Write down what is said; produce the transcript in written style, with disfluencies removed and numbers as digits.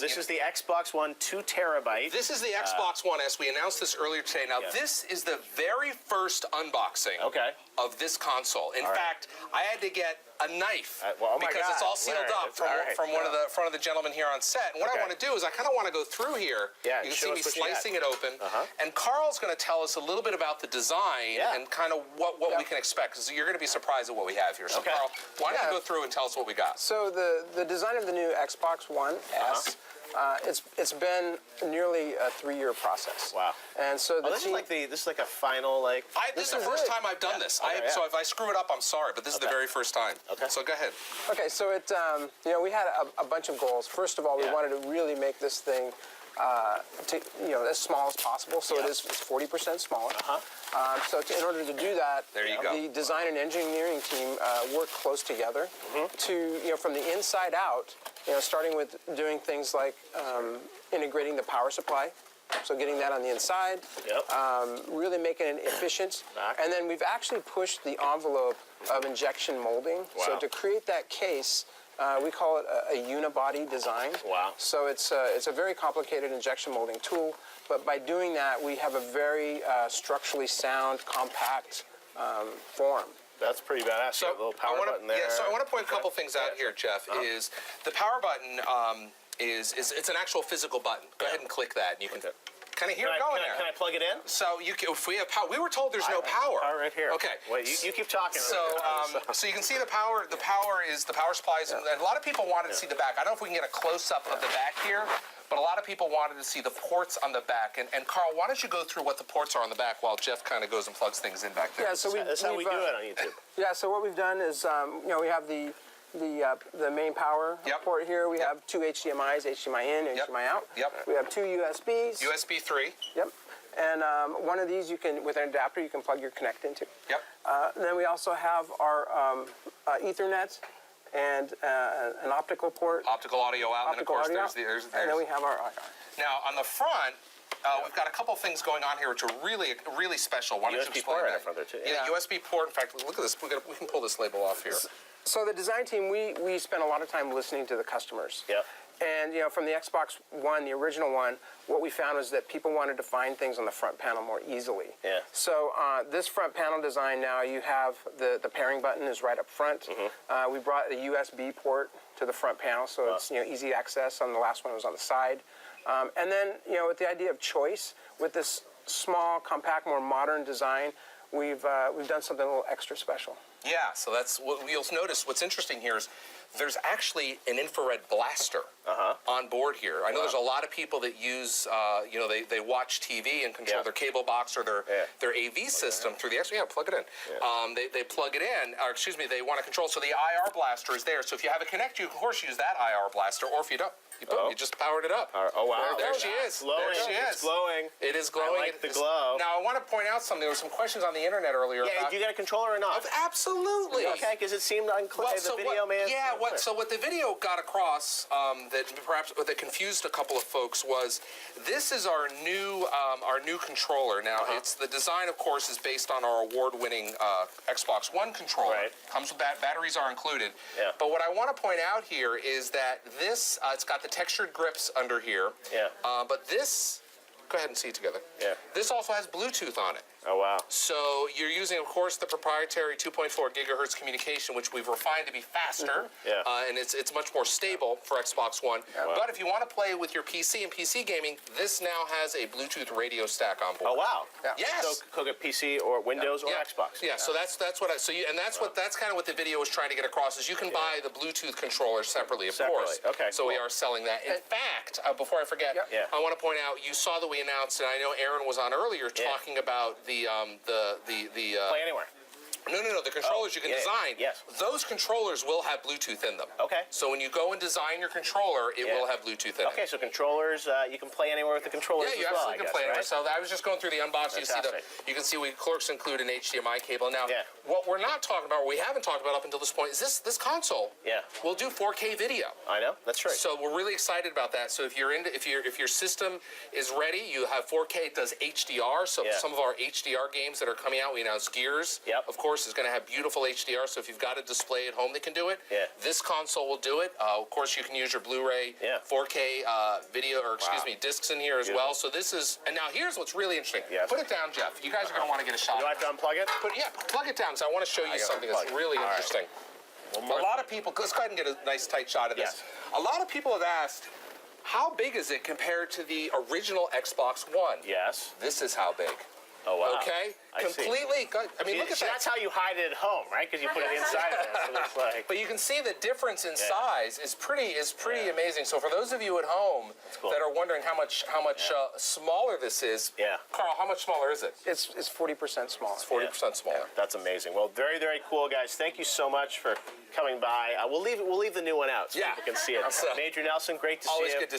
This is the Xbox One 2 terabyte. This is the Xbox One S. We announced this earlier today. Now, this is the very first unboxing of this console. In fact, I had to get a knife because it's all sealed up from one of the front of the gentlemen here on set. And what I want to do is I kind of want to go through here. You can see me slicing it open. And Carl's going to tell us a little bit about the design and kind of what we can expect, because you're going to be surprised at what we have here. So Carl, why don't you go through and tell us what we got? So the design of the new Xbox One S, it's been nearly a 3-year process. Wow. And so this is like a final this is the first time I've done this. So if I screw it up, I'm sorry, but this is the very first time. So go ahead. Okay, so it we had a bunch of goals. First of all, we wanted to really make this thing as small as possible, so it is 40% smaller. So in order to do that, the design and engineering team worked close together to, from the inside out, starting with doing things like integrating the power supply, so getting that on the inside, really making it efficient. And then we've actually pushed the envelope of injection molding. So to create that case, we call it a unibody design. So it's a very complicated injection molding tool, but by doing that, we have a very structurally sound, compact form. That's pretty badass. So a little power button there. So I want to point a couple things out here, Jeff. Is the power button it's an actual physical button. Go ahead and click that, and you can kind of hear it going there. Can I plug it in? So if we have power, we were told there's no power. Power right here. Okay. Wait, you keep talking. So you can see the power. The power supplies, and a lot of people wanted to see the back. I don't know if we can get a close up of the back here. But a lot of people wanted to see the ports on the back. And Carl, why don't you go through what the ports are on the back while Jeff kind of goes and plugs things in back there. Yeah, so that's how we do it on YouTube. Yeah, so what we've done is, we have the main power port here. We have 2 HDMIs, HDMI in, HDMI out. We have 2 USBs. USB 3. And one of these with an adapter, you can plug your Kinect into. Then we also have our Ethernet and an optical port. Optical audio out, and then of course there's and then we have our IR. Now on the front, we've got a couple things going on here which are really, really special. Why don't you explain that? Front there too. USB port. In fact, look at this. We can pull this label off here. So the design team, we spent a lot of time listening to the customers. And from the Xbox One, the original one, what we found was that people wanted to find things on the front panel more easily. So this front panel design now, you have the pairing button is right up front. We brought a USB port to the front panel, so it's easy access. On the last one, it was on the side. And then with the idea of choice, with this small, compact, more modern design, we've done something a little extra special. Yeah, so that's what you'll notice. What's interesting here is there's actually an infrared blaster on board here. I know there's a lot of people that use, they watch TV and control their cable box or their AV system through the X. Plug it in. They plug it in, or excuse me, they want to control. So the IR blaster is there. So if you have a Kinect, you of course use that IR blaster, or if you don't, you just powered it up. Oh wow! There she is. Glowing. There she is. It's glowing. It is glowing. I like the glow. Now I want to point out something. There were some questions on the internet earlier. Yeah, do you get a controller or not? Absolutely. Okay, because it seemed unclear. The video may have. Yeah. What the video got across that confused a couple of folks was this is our new controller. Now it's the design, of course, is based on our award-winning Xbox One controller. Comes with batteries are included. But what I want to point out here is that this it's got the textured grips under here. But this, go ahead and see it together. This also has Bluetooth on it. Oh, wow. So you're using, of course, the proprietary 2.4 gigahertz communication, which we've refined to be faster, and it's much more stable for Xbox One. But if you want to play with your PC and PC gaming, this now has a Bluetooth radio stack on board. Oh, wow. Yes. So cook a PC or Windows or Xbox. So that's what that's kind of what the video was trying to get across is you can buy the Bluetooth controller separately, of course. Okay. So we are selling that. In fact, before I forget, I want to point out you saw that we announced, and I know Aaron was on earlier talking about the Play Anywhere. No, the controllers you can design, those controllers will have Bluetooth in them. Okay. So when you go and design your controller, it will have Bluetooth in it. Okay, so controllers, you can play anywhere with the controllers you as well, absolutely can play anywhere. So I was just going through the unboxing. You can see we clerks include an HDMI cable. Now, what we're not talking about, what we haven't talked about up until this point, is this console will do 4K video. I know, that's right. So we're really excited about that. So if your system is ready, you have 4K. It does HDR. So some of our HDR games that are coming out, we announced Gears, of course, course, is going to have beautiful HDR, so if you've got a display at home that can do it, this console will do it. Of course, you can use your Blu-ray 4K video, or excuse me, discs in here as well. So this is, and now here's what's really interesting. Put it down, Jeff. You guys are going to want to get a shot. Do I have to unplug it? Plug it down, so I want to show you something that's really interesting. A lot of people, let's go ahead and get a nice tight shot of this. A lot of people have asked, how big is it compared to the original Xbox One? Yes. This is how big. Oh, wow. Okay? I Completely. I mean, look at that. That's how you hide it at home, right? Because you put it inside of there. So it's like... But you can see the difference in size is pretty amazing. So for those of you at home that are wondering how much smaller this is, Carl, how much smaller is it? It's 40% smaller. It's 40% smaller. That's amazing. Well, very, very cool, guys. Thank you so much for coming by. We'll leave the new one out so people can see it. Major Nelson, great to see you. Always good to